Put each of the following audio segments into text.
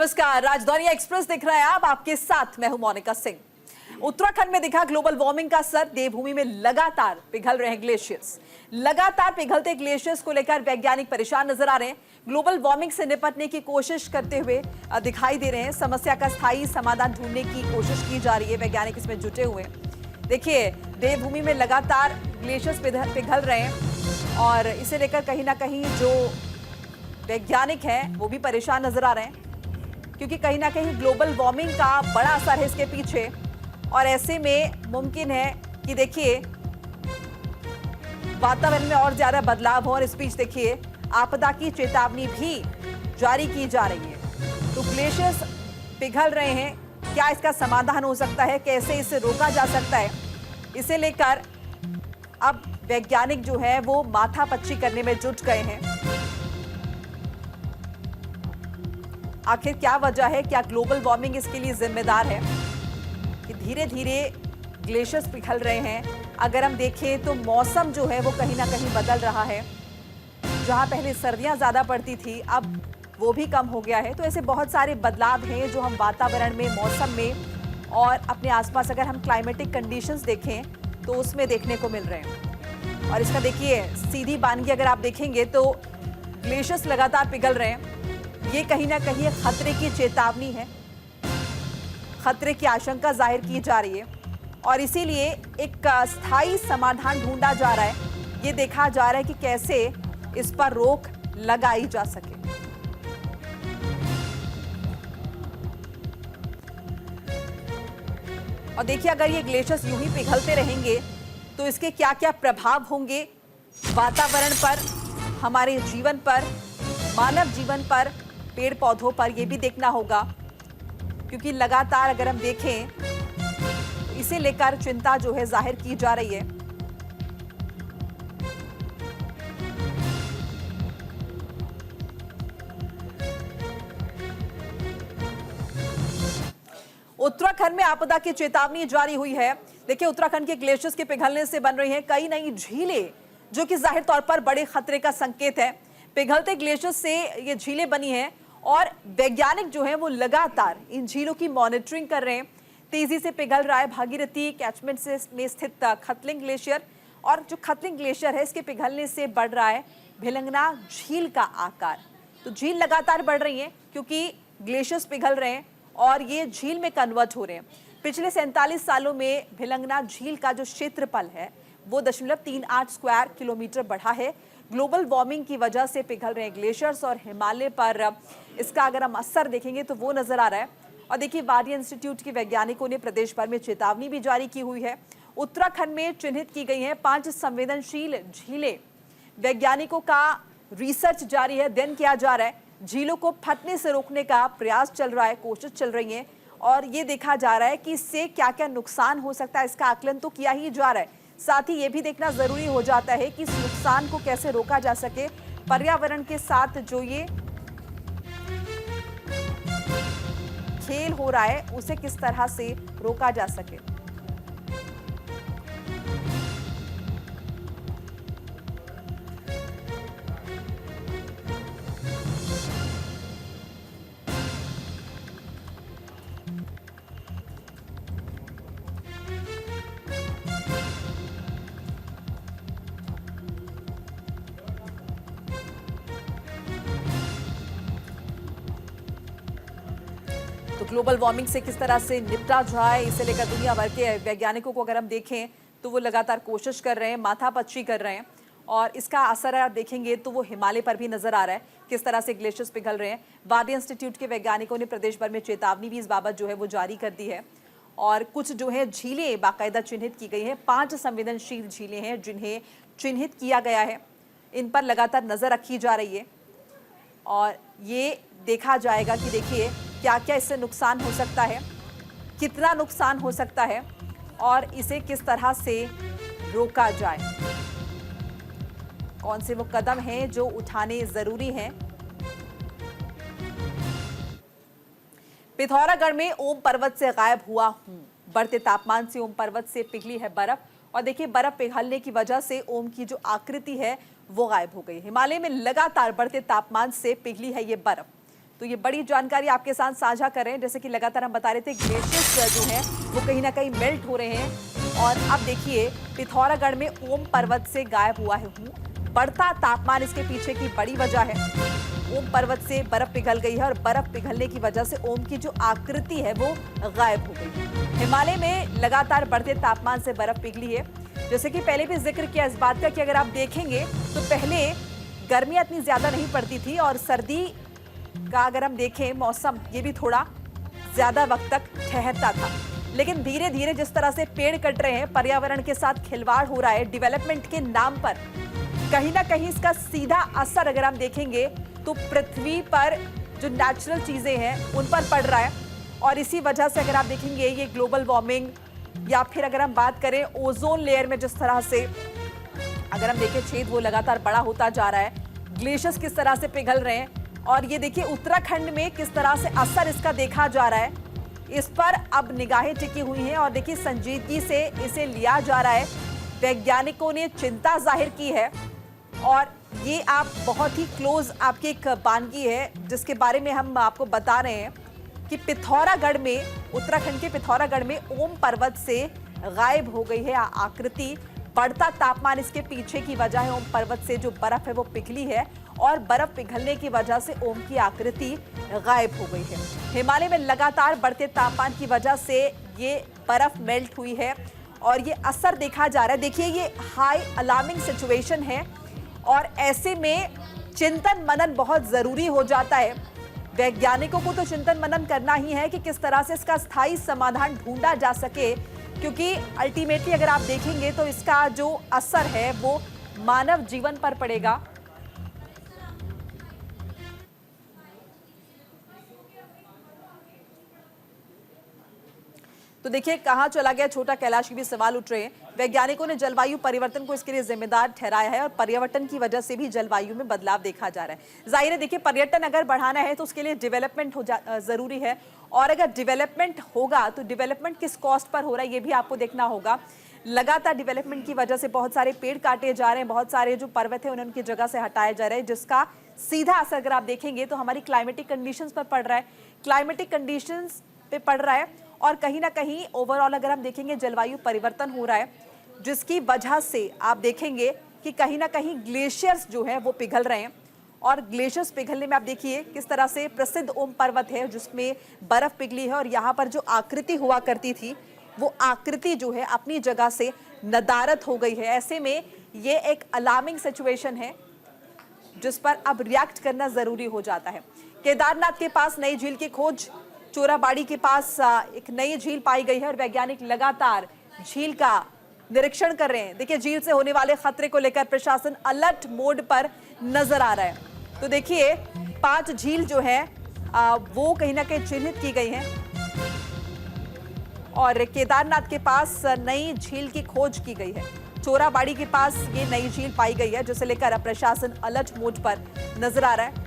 नमस्कार, राजधानी एक्सप्रेस दिख रहा है आप, आपके साथ मैं हूं मोनिका सिंह। उत्तराखंड में दिखा ग्लोबल वार्मिंग का असर, देवभूमि में लगातार पिघल रहे हैं ग्लेशियर्स। लगातार पिघलते ग्लेशियर्स को लेकर वैज्ञानिक परेशान नजर आ रहे हैं। ग्लोबल वार्मिंग से निपटने की कोशिश करते हुए दिखाई दे रहे हैं। समस्या का स्थायी समाधान ढूंढने की कोशिश की जा रही है, वैज्ञानिक इसमें जुटे हुए हैं। देखिए, देवभूमि में लगातार ग्लेशियर्स पिघल रहे हैं और इसे लेकर कहीं ना कहीं जो वैज्ञानिक हैं वो भी परेशान नजर आ रहे हैं, क्योंकि कहीं ना कहीं ग्लोबल वार्मिंग का बड़ा असर है इसके पीछे। और ऐसे में मुमकिन है कि देखिए वातावरण में और ज्यादा बदलाव हो। और इस बीच देखिए आपदा की चेतावनी भी जारी की जा रही है। तो ग्लेशियर्स पिघल रहे हैं, क्या इसका समाधान हो सकता है, कैसे इसे रोका जा सकता है, इसे लेकर अब वैज्ञानिक जो है वो माथापच्ची करने में जुट गए हैं। आखिर क्या वजह है, क्या ग्लोबल वार्मिंग इसके लिए जिम्मेदार है कि धीरे धीरे ग्लेशियर्स पिघल रहे हैं। अगर हम देखें तो मौसम जो है वो कहीं ना कहीं बदल रहा है। जहां पहले सर्दियां ज्यादा पड़ती थी, अब वो भी कम हो गया है। तो ऐसे बहुत सारे बदलाव हैं जो हम वातावरण में, मौसम में और अपने आसपास अगर हम क्लाइमेटिक कंडीशंस देखें तो उसमें देखने को मिल रहे हैं। और इसका देखिए सीधी बानगी अगर आप देखेंगे तो ग्लेशियर्स लगातार पिघल रहे हैं। ये कहीं ना कहीं खतरे की चेतावनी है, खतरे की आशंका जाहिर की जा रही है और इसीलिए एक स्थायी समाधान ढूंढा जा रहा है। ये देखा जा रहा है कि कैसे इस पर रोक लगाई जा सके। और देखिए अगर ये ग्लेशियर्स यूं ही पिघलते रहेंगे तो इसके क्या क्या प्रभाव होंगे वातावरण पर, हमारे जीवन पर, मानव जीवन पर, पेड़ पौधों पर, यह भी देखना होगा। क्योंकि लगातार अगर हम देखें तो इसे लेकर चिंता जो है जाहिर की जा रही है। उत्तराखंड में आपदा की चेतावनी जारी हुई है। देखिए उत्तराखंड के ग्लेशियर्स के पिघलने से बन रही हैं कई नई झीलें, जो कि जाहिर तौर पर बड़े खतरे का संकेत है। पिघलते ग्लेशियर्स से ये झीलें बनी हैं और वैज्ञानिक जो हैं वो लगातार इन झीलों की मॉनिटरिंग कर रहे हैं। तेजी से पिघल रहा है भागीरथी कैचमेंट में स्थित खतलिंग ग्लेशियर, और जो खतलिंग ग्लेशियर है इसके पिघलने से बढ़ रहा है भिलंगना झील का आकार। तो झील लगातार बढ़ रही है क्योंकि ग्लेशियर्स पिघल रहे हैं और ये झील में कन्वर्ट हो रहे हैं। पिछले 47 सालों में भिलंगना झील का जो क्षेत्रफल है वो 0.38 स्क्वायर किलोमीटर बढ़ा है। ग्लोबल वार्मिंग की वजह से पिघल रहे हैं ग्लेशियर्स और हिमालय पर इसका अगर हम असर देखेंगे तो वो नजर आ रहा है। और देखिए वाडिया इंस्टीट्यूट के वैज्ञानिकों ने प्रदेश भर में चेतावनी भी जारी की हुई है। उत्तराखंड में चिन्हित की गई हैं 5 संवेदनशील झीलें। वैज्ञानिकों का रिसर्च जारी है, अध्ययन किया जा रहा है। झीलों को फटने से रोकने का प्रयास चल रहा है, कोशिश चल रही है और ये देखा जा रहा है कि इससे क्या क्या नुकसान हो सकता है, इसका आकलन तो किया ही जा रहा है। साथ ही ये भी देखना जरूरी हो जाता है कि इस नुकसान को कैसे रोका जा सके। पर्यावरण के साथ जो ये खेल हो रहा है उसे किस तरह से रोका जा सके। तो ग्लोबल वार्मिंग से किस तरह से निपटा जाए, इसे लेकर दुनिया भर के वैज्ञानिकों को अगर हम देखें तो वो लगातार कोशिश कर रहे हैं, माथापच्ची कर रहे हैं। और इसका असर आप देखेंगे तो वो हिमालय पर भी नजर आ रहा है, किस तरह से ग्लेशियर्स पिघल रहे हैं। वाडिया इंस्टीट्यूट के वैज्ञानिकों ने प्रदेश भर में चेतावनी भी इस बाबत जो है वो जारी कर दी है। और कुछ जो है झीलें बाकायदा चिन्हित की गई हैं, 5 संवेदनशील झीलें हैं जिन्हें चिन्हित किया गया है। इन पर लगातार नजर रखी जा रही है और ये देखा जाएगा कि देखिए क्या क्या इससे नुकसान हो सकता है, कितना नुकसान हो सकता है और इसे किस तरह से रोका जाए। कौन से वो कदम हैं जो उठाने जरूरी हैं। पिथौरागढ़ में ओम पर्वत से गायब हुआ हूं। बढ़ते तापमान से ओम पर्वत से पिघली है बर्फ और देखिए बर्फ पिघलने की वजह से ओम की जो आकृति है वो गायब हो गई। हिमालय में लगातार बढ़ते तापमान से पिघली है ये बर्फ। तो ये बड़ी जानकारी आपके साथ साझा कर रहे हैं। जैसे कि लगातार हम बता रहे थे, ग्लेशियर्स जो हैं वो कहीं ना कहीं मेल्ट हो रहे हैं। और अब देखिए, पिथौरागढ़ में ओम पर्वत से गायब हुआ है। बढ़ता तापमान इसके पीछे की बड़ी वजह है। ओम पर्वत से बर्फ पिघल गई है और बर्फ पिघलने की वजह से ओम की जो आकृति है वो गायब हो गई है। हिमालय में लगातार बढ़ते तापमान से बर्फ पिघली है। जैसे कि पहले भी जिक्र किया इस बात का कि अगर आप देखेंगे तो पहले गर्मियां इतनी ज्यादा नहीं पड़ती थी और सर्दी का अगर हम देखें मौसम, ये भी थोड़ा ज्यादा वक्त तक ठहरता था। लेकिन धीरे धीरे जिस तरह से पेड़ कट रहे हैं, पर्यावरण के साथ खिलवाड़ हो रहा है डेवलपमेंट के नाम पर, कहीं ना कहीं इसका सीधा असर अगर हम देखेंगे तो पृथ्वी पर जो नेचुरल चीजें हैं उन पर पड़ रहा है। और इसी वजह से अगर आप देखेंगे ये ग्लोबल वार्मिंग, या फिर अगर हम बात करें ओजोन लेयर में जिस तरह से अगर हम देखें छेद वो लगातार बड़ा होता जा रहा है, ग्लेशियर्स किस तरह से पिघल रहे हैं, और ये देखिए उत्तराखंड में किस तरह से असर इसका देखा जा रहा है, इस पर अब निगाहें टिकी हुई हैं। और देखिए संजीदगी से इसे लिया जा रहा है। वैज्ञानिकों ने चिंता जाहिर की है और ये आप बहुत ही क्लोज आपकी एक बानगी है जिसके बारे में हम आपको बता रहे हैं कि पिथौरागढ़ में, उत्तराखंड के पिथौरागढ़ में ओम पर्वत से गायब हो गई है आकृति। बढ़ता तापमान इसके पीछे की वजह है। ओम पर्वत से जो बर्फ है वो पिघली है और बर्फ पिघलने की वजह से ओम की आकृति गायब हो गई है। हिमालय में लगातार बढ़ते तापमान की वजह से ये बर्फ मेल्ट हुई है और ये असर देखा जा रहा है। देखिए ये हाई अलार्मिंग सिचुएशन है और ऐसे में चिंतन मनन बहुत जरूरी हो जाता है। वैज्ञानिकों को तो चिंतन मनन करना ही है कि किस तरह से इसका स्थायी समाधान ढूंढा जा सके, क्योंकि अल्टीमेटली अगर आप देखेंगे तो इसका जो असर है वो मानव जीवन पर पड़ेगा। तो देखिए कहां चला गया छोटा कैलाश, के भी सवाल उठ रहे हैं। वैज्ञानिकों ने जलवायु परिवर्तन को इसके लिए जिम्मेदार ठहराया है और पर्यावरण की वजह से भी जलवायु में बदलाव देखा जा रहा है। जाहिर है देखिए पर्यटन अगर बढ़ाना है तो उसके लिए डेवलपमेंट जरूरी है, और अगर डेवलपमेंट होगा तो डेवलपमेंट किस कॉस्ट पर हो रहा है ये भी आपको देखना होगा। लगातार डेवलपमेंट की वजह से बहुत सारे पेड़ काटे जा रहे हैं, बहुत सारे जो पर्वत है उनकी जगह से हटाए जा रहे हैं, जिसका सीधा असर अगर आप देखेंगे तो हमारी क्लाइमेटिक कंडीशंस पर पड़ रहा है। क्लाइमेटिक कंडीशंस पे पड़ रहा है और कहीं ना कहीं ओवरऑल अगर हम देखेंगे जलवायु परिवर्तन हो रहा है, जिसकी वजह से आप देखेंगे कि कहीं ना कहीं ग्लेशियर्स जो है वो पिघल रहे हैं। और ग्लेशियर्स पिघलने में आप देखिए किस तरह से प्रसिद्ध ओम पर्वत है जिसमें बर्फ पिघली है और यहाँ पर जो आकृति हुआ करती थी वो आकृति जो है अपनी जगह से नदारद हो गई है। ऐसे में ये एक अलार्मिंग सिचुएशन है जिस पर अब रिएक्ट करना जरूरी हो जाता है। केदारनाथ के पास नई झील की खोज, चोराबाड़ी के पास एक नई झील पाई गई है और वैज्ञानिक लगातार झील का निरीक्षण कर रहे हैं। देखिए झील से होने वाले खतरे को लेकर प्रशासन अलर्ट मोड पर नजर आ रहा है। तो देखिए 5 झील जो है वो कहीं ना कहीं चिन्हित की गई हैं और केदारनाथ के पास नई झील की खोज की गई है। चोराबाड़ी के पास ये नई झील पाई गई है जिसे लेकर प्रशासन अलर्ट मोड पर नजर आ रहा है।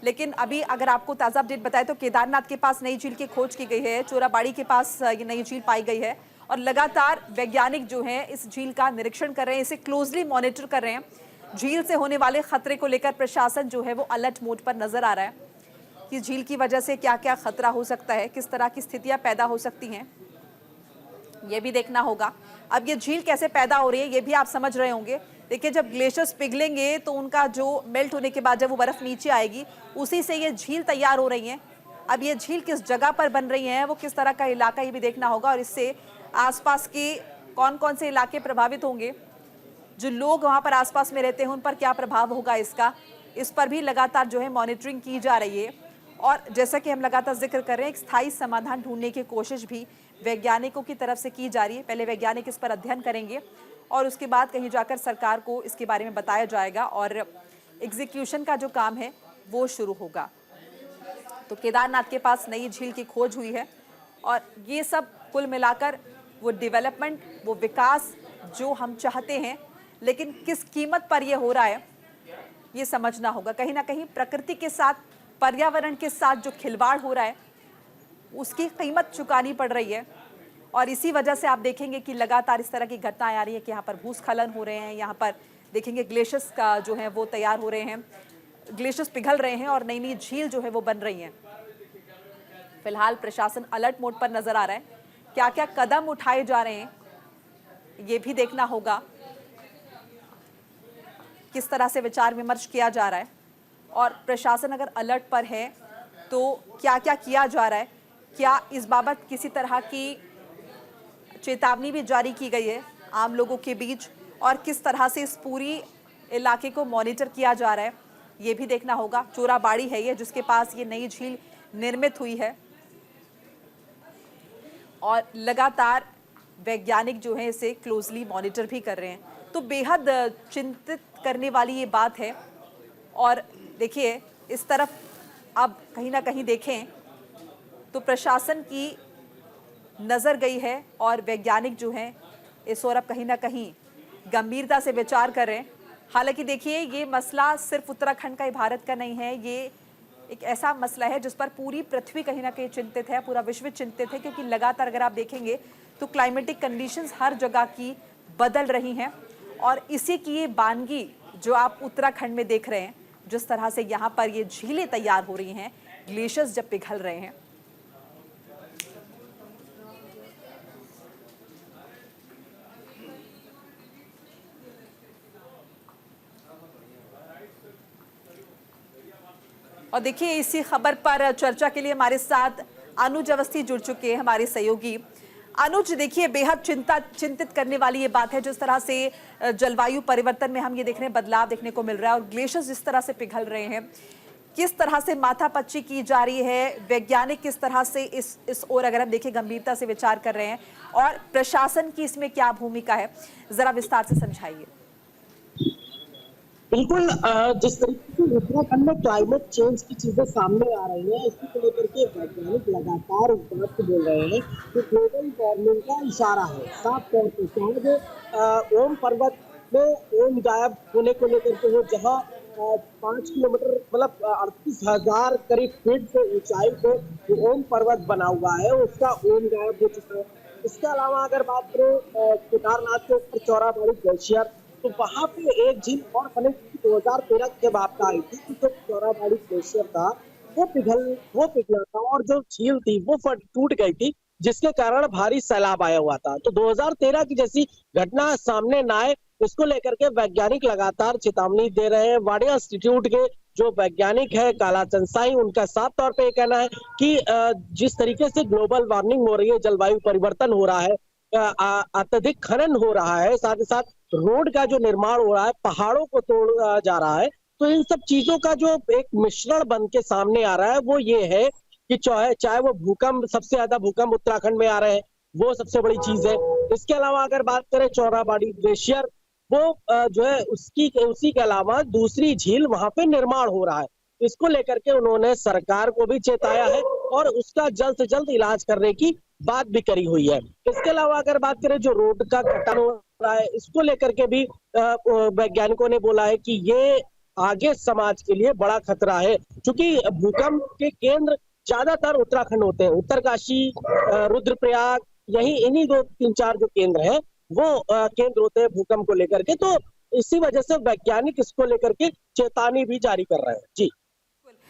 लेकिन अभी अगर आपको ताजा अपडेट बताएं तो केदारनाथ के पास नई झील की खोज की गई है, चोराबाड़ी के पास ये नई झील पाई गई है और लगातार वैज्ञानिक जो हैं इस झील का निरीक्षण कर रहे हैं, इसे क्लोजली मॉनिटर कर रहे हैं। झील से होने वाले खतरे को लेकर प्रशासन जो है वो अलर्ट मोड पर नजर आ रहा है कि झील की वजह से क्या क्या खतरा हो सकता है, किस तरह की स्थितियां पैदा हो सकती हैं, ये भी देखना होगा। अब ये झील कैसे पैदा हो रही है ये भी आप समझ रहे होंगे। देखिए जब ग्लेशियर्स पिघलेंगे तो उनका जो मेल्ट होने के बाद जब वो बर्फ नीचे आएगी उसी से ये झील तैयार हो रही है। अब ये झील किस जगह पर बन रही है, वो किस तरह का इलाका, ये भी देखना होगा और इससे आसपास के कौन कौन से इलाके प्रभावित होंगे, जो लोग वहाँ पर आसपास में रहते हैं उन पर क्या प्रभाव होगा इसका, इस पर भी लगातार जो है मॉनिटरिंग की जा रही है। और जैसा कि हम लगातार जिक्र कर रहे हैं एक स्थायी समाधान ढूंढने की कोशिश भी वैज्ञानिकों की तरफ से की जा रही है। पहले वैज्ञानिक इस पर अध्ययन करेंगे और उसके बाद कहीं जाकर सरकार को इसके बारे में बताया जाएगा और एग्जीक्यूशन का जो काम है वो शुरू होगा। तो केदारनाथ के पास नई झील की खोज हुई है और ये सब कुल मिलाकर वो डेवलपमेंट, वो विकास जो हम चाहते हैं, लेकिन किस कीमत पर ये हो रहा है ये समझना होगा। कहीं ना कहीं प्रकृति के साथ, पर्यावरण के साथ जो खिलवाड़ हो रहा है उसकी कीमत चुकानी पड़ रही है। और इसी वजह से आप देखेंगे कि लगातार इस तरह की घटनाएं आ रही है कि यहाँ पर भूस्खलन हो रहे हैं, यहाँ पर देखेंगे ग्लेशियर्स का जो है वो तैयार हो रहे हैं, ग्लेशियर्स पिघल रहे हैं और नई नई झील जो है वो बन रही हैं। फिलहाल प्रशासन अलर्ट मोड पर नजर आ रहा है। क्या क्या कदम उठाए जा रहे हैं ये भी देखना होगा, किस तरह से विचार विमर्श किया जा रहा है और प्रशासन अगर अलर्ट पर है तो क्या क्या किया जा रहा है, क्या इस बाबत किसी तरह की चेतावनी भी जारी की गई है आम लोगों के बीच और किस तरह से इस पूरी इलाके को मॉनिटर किया जा रहा है ये भी देखना होगा। चोराबाड़ी है ये जिसके पास ये नई झील निर्मित हुई है और लगातार वैज्ञानिक जो है इसे क्लोजली मॉनिटर भी कर रहे हैं। तो बेहद चिंतित करने वाली ये बात है। और देखिए इस तरफ अब कहीं ना कहीं देखें तो प्रशासन की नज़र गई है और वैज्ञानिक जो हैं इस ओर अब कहीं ना कहीं गंभीरता से विचार कर रहे हैं। हालांकि देखिए ये मसला सिर्फ उत्तराखंड का, भारत का नहीं है, ये एक ऐसा मसला है जिस पर पूरी पृथ्वी कहीं ना कहीं चिंतित है, पूरा विश्व चिंतित है, क्योंकि लगातार अगर आप देखेंगे तो क्लाइमेटिक कंडीशंस हर जगह की बदल रही हैं और इसी की ये बानगी जो आप उत्तराखंड में देख रहे हैं, जिस तरह से यहाँ पर ये झीलें तैयार हो रही हैं, ग्लेशियर्स जब पिघल रहे हैं। और देखिए इसी खबर पर चर्चा के लिए हमारे साथ अनुज अवस्थी जुड़ चुके हैं, हमारे सहयोगी। अनुज, देखिए बेहद चिंतित करने वाली ये बात है जिस तरह से जलवायु परिवर्तन में हम ये देख रहे हैं, बदलाव देखने को मिल रहा है और ग्लेशियर्स जिस तरह से पिघल रहे हैं, किस तरह से माथापच्ची की जा रही है, वैज्ञानिक किस तरह से इस ओर अगर हम देखें गंभीरता से विचार कर रहे हैं और प्रशासन की इसमें क्या भूमिका है, जरा विस्तार से समझाइए। बिल्कुल, जिस तरीके से उत्तराखंड में क्लाइमेट चेंज की चीजें सामने आ रही हैं, इसी को लेकर के वैज्ञानिक लगातार इस बात को बोल रहे हैं कि ग्लोबल वार्मिंग का इशारा है। साफ तौर पर चाहे ओम पर्वत में ओम गायब होने को लेकर के हो, जहाँ 5 किलोमीटर मतलब 38,000 करीब फीट से ऊंचाई पे जो ओम पर्वत बना हुआ है उसका ओम गायब हो चुका है। इसके अलावा अगर बात करें केदारनाथ के ऊपर चौराबाड़ी ग्लेशियर, तो वहां पे एक झील और बनी 2013 के बाद आई थी कि जो चौराबाड़ी ग्लेशियर था वो पिघला था और जो झील थी वो टूट गई थी, जिसके कारण भारी सैलाब आया हुआ था। तो 2013 की जैसी घटना सामने ना आए, इसको लेकर के वैज्ञानिक लगातार चेतावनी दे रहे हैं। वाडिया इंस्टीट्यूट के जो वैज्ञानिक है कालाचंद साई, उनका साफ तौर पे कहना है कि जिस तरीके से ग्लोबल वार्मिंग हो रही है, जलवायु परिवर्तन हो रहा है, अत्यधिक खनन हो रहा है, साथ ही साथ रोड का जो निर्माण हो रहा है, पहाड़ों को तोड़ा जा रहा है, तो इन सब चीजों का जो एक मिश्रण बन के सामने आ रहा है वो ये है कि चाहे वो भूकंप, सबसे ज्यादा भूकंप उत्तराखंड में आ रहे हैं, वो सबसे बड़ी चीज है। इसके अलावा अगर बात करें चौराबाड़ी ग्लेशियर, वो जो है उसी के अलावा दूसरी झील वहां पे निर्माण हो रहा है। इसको लेकर के उन्होंने सरकार को भी चेताया है और उसका जल्द से जल्द इलाज करने की बात भी करी हुई है। इसके अलावा अगर बात करें जो रोड का कटान हो रहा है, इसको लेकर के भी वैज्ञानिकों ने बोला है कि ये आगे समाज के लिए बड़ा खतरा है, क्योंकि भूकंप के केंद्र ज्यादातर उत्तराखंड होते हैं, उत्तरकाशी, रुद्रप्रयाग, यही इन्हीं 2-3-4 जो केंद्र हैं वो केंद्र होते हैं भूकंप को लेकर के। तो इसी वजह से वैज्ञानिक इसको लेकर के चेतावनी भी जारी कर रहे हैं। जी,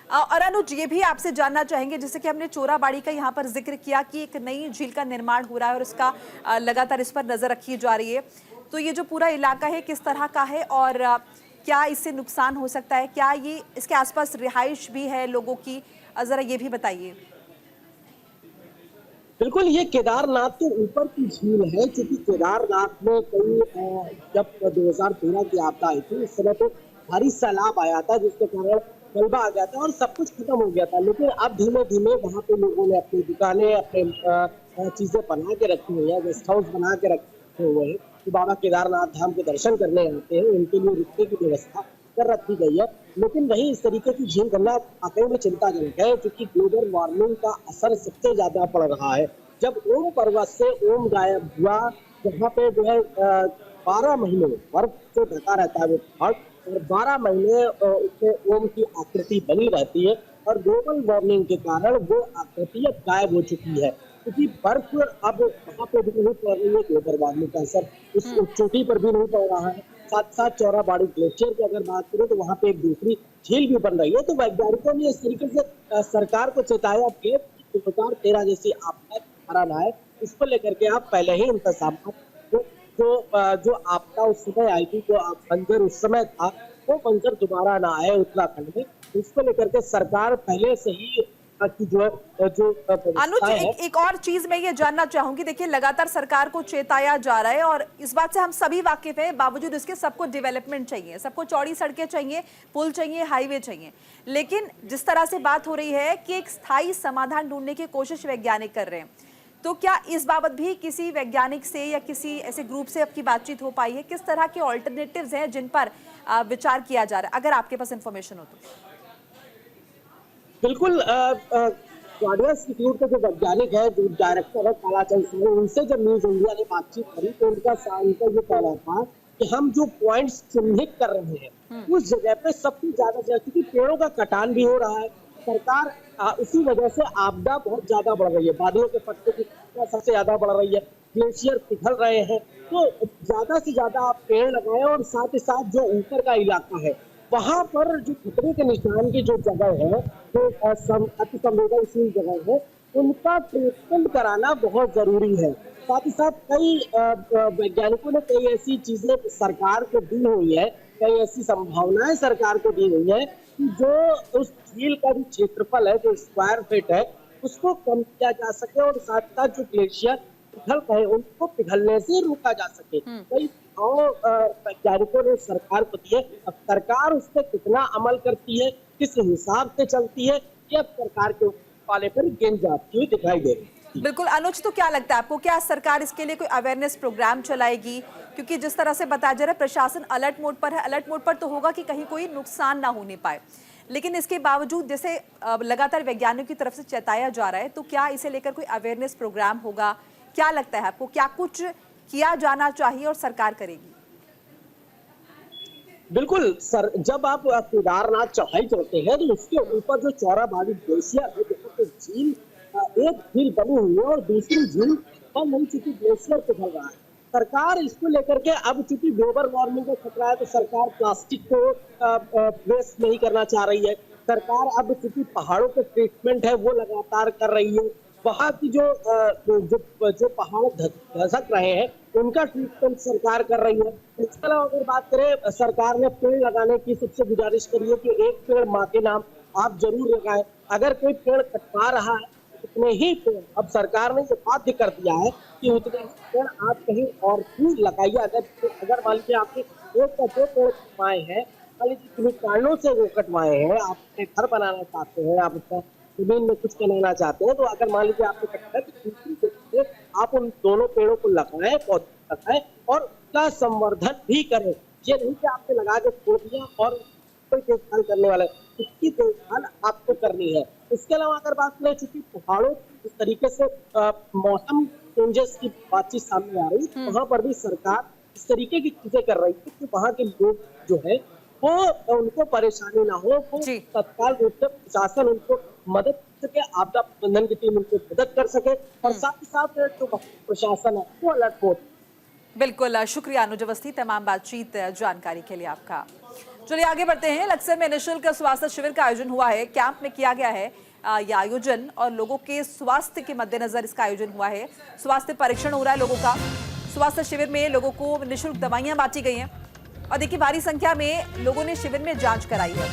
और अनुज, ये भी आपसे जानना चाहेंगे, जैसे कि हमने चोराबाड़ी का यहाँ पर जिक्र किया कि एक नई झील का निर्माण हो रहा है और इसका लगातार इस पर नजर रखी जा रही है, तो ये जो पूरा इलाका है किस तरह का है और क्या इससे नुकसान हो सकता है, क्या ये इसके आसपास रिहाइश भी है लोगों की, जरा ये भी बताइए। बिल्कुल, ये केदारनाथ के ऊपर की झील है, क्योंकि केदारनाथ में कई जब 2013 की आपदा आई थी उस समय तो भारी सैलाब आया था, जिसके कारण मलबा आ गया था और सब कुछ खत्म हो गया था। लेकिन अब धीमे धीमे वहाँ पे लोगों ने अपनी दुकानें, अपने चीजें बना के रखी हुई है, गेस्ट हाउस बना के रखे हुए हैं, तो बाबा केदारनाथ धाम के दर्शन करने आते हैं, उनके लिए रुकने की व्यवस्था कर रखी गई है। लेकिन वही इस तरीके की झील बनना वाकई में चिंताजनक है, क्योंकि ग्लोबल वार्मिंग का असर सबसे ज्यादा पड़ रहा है। जब ओम पर्वत से ओम गायब हुआ, जहाँ पे जो है 12 महीने बर्फ से ढका रहता है वो पहाड़, और 12 महीने उसमें ओम की आकृति बनी रहती है, और ग्लोबल वार्मिंग के कारण वो आकृति अब गायब हो चुकी है, क्योंकि बर्फ अब वहाँ पे भी नहीं पड़ रही है। ग्लोबल वार्मिंग का असर उस चोटी पर भी नहीं पड़ रहा है। साथ साथ चौराबाड़ी ग्लेशियर की अगर बात करें तो वहाँ पे एक दूसरी झील भी बन रही है। तो वैज्ञानिकों ने इस तरीके से सरकार को चेताया कि 2013 जैसी आपदा दोबारा ना आए, इसको लेकर के आप पहले ही इंतजाम जो आपदा उस समय आई थी, जो बंजर उस समय था, वो बंजर दोबारा ना आए उत्तराखंड में, इसको लेकर के सरकार पहले से ही की जो अनुज, एक और चीज मैं ये जानना चाहूंगी। देखिए, लगातार सरकार को चेताया जा रहा है और इस बात से हम सभी वाकिफ हैं, बावजूद इसके सबको डेवलपमेंट चाहिए, सबको चौड़ी सड़कें चाहिए, पुल चाहिए, हाईवे चाहिए। लेकिन जिस तरह से बात हो रही है कि एक स्थायी समाधान ढूंढने की कोशिश वैज्ञानिक कर रहे हैं, तो क्या इस बाबत भी किसी वैज्ञानिक से या किसी ऐसे ग्रुप से आपकी बातचीत हो पाई है? किस तरह के ऑल्टरनेटिव्स हैं जिन पर विचार किया जा रहा है, अगर आपके पास इंफॉर्मेशन हो तो? बिल्कुल, गार्डियन इंस्टीट्यूट के जो वैज्ञानिक है, जो डायरेक्टर है कालाचंद सिंह, उनसे जब न्यूज इंडिया ने बातचीत करी तो उनका ये कहना था कि हम जो पॉइंट्स चिन्हित कर रहे हैं उस जगह पे सबसे ज्यादा, क्योंकि पेड़ों का कटान भी हो रहा है, सरकार उसी वजह से आपदा बहुत ज्यादा बढ़ रही है, बादलों के फटने की संख्या सबसे ज्यादा बढ़ रही है, ग्लेशियर पिघल रहे हैं, तो ज्यादा से ज्यादा आप पेड़ लगाएं, और साथ ही साथ जो ऊपर का इलाका है वहां पर जो खतरे के निशान की जो जगह है, जो अति संवेदनशील जगह है, उनका ट्रीटमेंट कराना बहुत जरूरी है। साथ ही साथ कई वैज्ञानिकों ने कई ऐसी चीजें सरकार को दी हुई है, कई ऐसी संभावनाएं सरकार को दी हुई है कि जो उस झील का जो क्षेत्रफल है, जो स्क्वायर फीट है, उसको कम किया जा सके, और साथ साथ जो ग्लेशियर पिघल रहे उनको पिघलने से रोका जा सके। कई वैज्ञानिकों ने सरकार को दिए। अब सरकार उस पर कितना अमल करती है, किस हिसाब से चलती है, ये अब सरकार के पाले पर गेंद जाती हुई दिखाई दे रही है। बिल्कुल अनुज, तो क्या लगता है आपको, क्या सरकार इसके लिए कोई अवेयरनेस प्रोग्राम चलाएगी? क्योंकि जिस तरह से बताया जा रहा है प्रशासन अलर्ट मोड पर है। अलर्ट मोड पर तो होगा कि कहीं कोई नुकसान ना होने पाए, लेकिन इसके बावजूद जैसे लगातार वैज्ञानिकों की तरफ से चेताया जा रहा है, तो क्या इसे लेकर कोई अवेयरनेस प्रोग्राम होगा? क्या लगता है आपको, क्या कुछ किया जाना चाहिए और सरकार करेगी? बिल्कुल सर, जब आप केदारनाथ चढ़ाई चढ़ते हैं तो उसके ऊपर जो चौराबाड़ी ग्लेशियर है, जहाँ पे झील, एक झील बनी हुई है और दूसरी झील बंद नहीं, चूंकि ग्लेशियर पिघल रहा है। सरकार इसको लेकर के, अब चूंकि ग्लोबल वार्मिंग का खतरा है तो सरकार प्लास्टिक को वेस्ट नहीं करना चाह रही है। सरकार अब चूंकि पहाड़ों के ट्रीटमेंट है वो लगातार कर रही है, वहाँ की जो पहाड़ धसक रहे हैं उनका ट्रीटमेंट सरकार कर रही है। इसके अलावा अगर बात करें, सरकार ने पेड़ लगाने की सबसे गुजारिश करी है कि एक पेड़ माँ के नाम आप जरूर लगाएं। अगर कोई पेड़ कटवा रहा है, उतने ही पेड़, अब सरकार ने ये बाध्य कर दिया है कि उतने ही पेड़ आप कहीं और भी लगाइए। अगर मान लीजिए आपने एक का दो पेड़ कटवाए हैं, मान लीजिए किन्हीं कारणों से वो कटवाए हैं, आप अपने घर बनाना चाहते हैं, आप अपना जमीन में कुछ बनाना चाहते हैं, तो अगर मान लीजिए आपने कटा है तो दूसरी जगह से आप उन दोनों पेड़ों को लगाएं, पौधे लगाएं और उसका संवर्धन भी करें। ये नहीं कि आपने लगा के छोड़ दिया और कोई देखभाल करने वाला है, इसकी देखभाल आपको करनी है। इसके अलावा अगर बात करें, चूंकि पहाड़ों इस तरीके से मौसम चेंजेस की बातचीत सामने आ रही है, वहां पर भी सरकार इस तरीके की चीजें कर रही है कि वहां के लोग जो है वो उनको परेशानी ना हो, वो तत्काल रूप से प्रशासन उनको मदद कर सके, आपदा प्रबंधन की टीम उनको मदद कर सके, और साथ ही साथ जो प्रशासन है वो अलर्ट हो। बिल्कुल, शुक्रिया अनुज अवस्थी तमाम बातचीत जानकारी के लिए आपका। चलिए आगे बढ़ते हैं। लक्सर में निःशुल्क स्वास्थ्य शिविर का आयोजन हुआ है, कैंप में किया गया है यह आयोजन, और लोगों के स्वास्थ्य के मद्देनजर इसका आयोजन हुआ है। स्वास्थ्य परीक्षण हो रहा है लोगों का। स्वास्थ्य शिविर में लोगों को निःशुल्क दवाइयां बांटी गई हैं, और देखिए भारी संख्या में लोगों ने शिविर में जांच कराई है।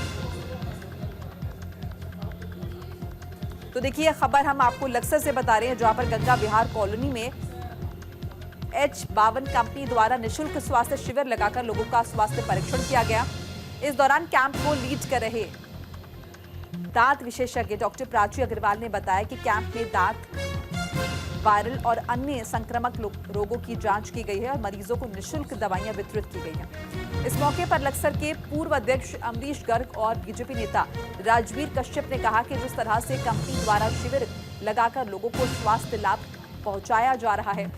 तो देखिए खबर हम आपको लक्सर से बता रहे हैं, जहां पर गंगा विहार कॉलोनी में H52 कंपनी द्वारा निःशुल्क स्वास्थ्य शिविर लगाकर लोगों का स्वास्थ्य परीक्षण किया गया। इस दौरान कैंप को लीड कर रहे दांत विशेषज्ञ डॉक्टर प्राची अग्रवाल ने बताया कि कैंप में दांत वायरल और अन्य संक्रामक रोगों की जांच की गई है और मरीजों को निःशुल्क दवाइयां वितरित की गई हैं। इस मौके पर लक्सर के पूर्व अध्यक्ष अमरीश गर्ग और बीजेपी नेता राजवीर कश्यप ने कहा कि जिस तरह से कंपनी द्वारा शिविर लगाकर लोगों को स्वास्थ्य लाभ पहुंचाया जा रहा है,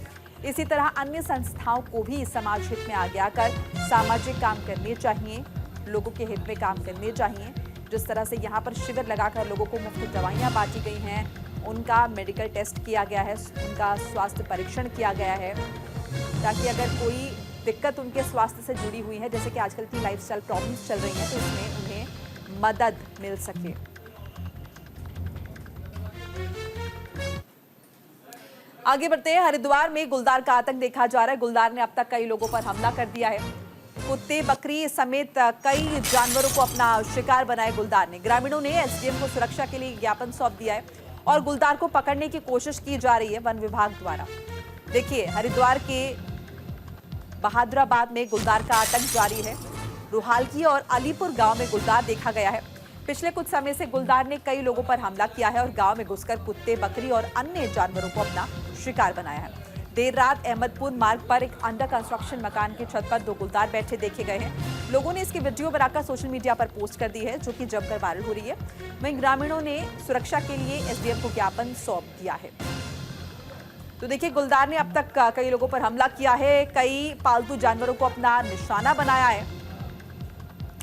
इसी तरह अन्य संस्थाओं को भी समाज हित में आगे आकर सामाजिक काम करने चाहिए, लोगों के हित में काम करने चाहिए। जिस तरह से यहाँ पर शिविर लगाकर लोगों को मुफ्त दवाइयाँ बांटी गई हैं, उनका मेडिकल टेस्ट किया गया है, उनका स्वास्थ्य परीक्षण किया गया है, ताकि अगर कोई दिक्कत उनके स्वास्थ्य से जुड़ी हुई है, जैसे कि आजकल की लाइफस्टाइल प्रॉब्लम्स चल रही हैं, तो इसमें उन्हें मदद मिल सके। आगे बढ़ते हैं। हरिद्वार में गुलदार का आतंक देखा जा रहा है। गुलदार ने अब तक कई लोगों पर हमला कर दिया है। कुत्ते, बकरी समेत कई जानवरों को अपना शिकार बनाया गुलदार ने। ग्रामीणों ने एसडीएम को सुरक्षा के लिए ज्ञापन सौंप दिया है और गुलदार को पकड़ने की कोशिश की जा रही है वन विभाग द्वारा। देखिए, हरिद्वार के बहादुराबाद में गुलदार का आतंक जारी है। रुहालकी और अलीपुर गांव में गुलदार देखा गया है। पिछले कुछ समय से गुलदार ने कई लोगों पर हमला किया है और गांव में घुसकर कुत्ते, बकरी और अन्य जानवरों को अपना शिकार बनाया है। देर रात अहमदपुर मार्ग पर एक अंडर कंस्ट्रक्शन मकान की छत पर 2 गुलदार बैठे देखे गए हैं। लोगों ने इसकी वीडियो बनाकर सोशल मीडिया पर पोस्ट कर दी है, जो कि जमकर वायरल हो रही है। वहीं ग्रामीणों ने सुरक्षा के लिए एसडीएम को ज्ञापन सौंप दिया है। तो देखिए, गुलदार ने अब तक कई लोगों पर हमला किया है, कई पालतू जानवरों को अपना निशाना बनाया है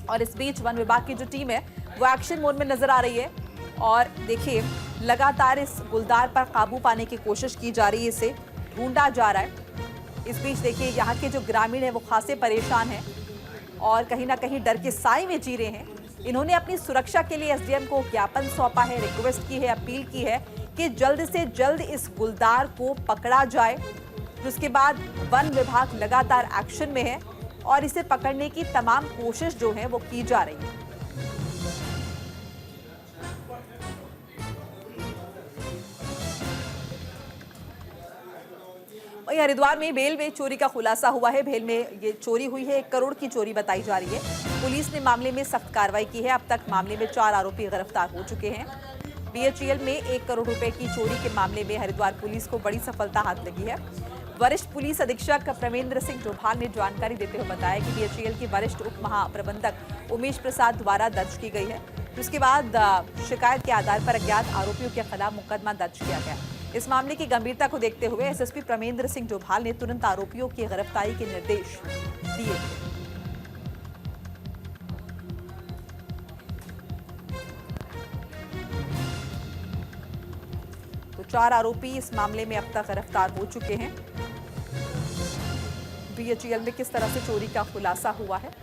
और इस बीच वन विभाग की जो टीम है वो एक्शन मोड में नजर आ रही है। और देखिए, लगातार इस गुलदार पर काबू पाने की कोशिश की जा रही है, इसे ढूंढा जा रहा है। इस बीच देखिए, यहाँ के जो ग्रामीण हैं वो खासे परेशान हैं और कहीं ना कहीं डर के साए में जी रहे हैं। इन्होंने अपनी सुरक्षा के लिए एसडीएम को ज्ञापन सौंपा है, रिक्वेस्ट की है, अपील की है कि जल्द से जल्द इस गुलदार को पकड़ा जाए। उसके बाद वन विभाग लगातार एक्शन में है और इसे पकड़ने की तमाम कोशिश जो है वो की जा रही है। वहीं हरिद्वार में भेल में चोरी का खुलासा हुआ है। भेल में ये चोरी हुई है, 1 करोड़ की चोरी बताई जा रही है। पुलिस ने मामले में सख्त कार्रवाई की है। अब तक मामले में 4 आरोपी गिरफ्तार हो चुके हैं। बीएचईएल में 1 करोड़ रुपए की चोरी के मामले में हरिद्वार पुलिस को बड़ी सफलता हाथ लगी है। वरिष्ठ पुलिस अधीक्षक प्रेमेंद्र सिंह डोभाल ने जानकारी देते हुए बताया कि बीएचईएल की वरिष्ठ उप महाप्रबंधक उमेश प्रसाद द्वारा दर्ज की गई है। उसके बाद शिकायत के आधार पर अज्ञात आरोपियों के खिलाफ मुकदमा दर्ज किया गया। इस मामले की गंभीरता को देखते हुए एसएसपी प्रेमेंद्र सिंह डोभाल ने तुरंत आरोपियों की गिरफ्तारी के निर्देश दिए। तो 4 आरोपी इस मामले में अब तक गिरफ्तार हो चुके हैं। बीएचईएल में किस तरह से चोरी का खुलासा हुआ है।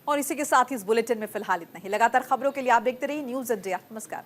और इसी के साथ ही इस बुलेटिन में फिलहाल इतना ही। लगातार खबरों के लिए आप देखते रहिए न्यूज़ इंडिया। नमस्कार।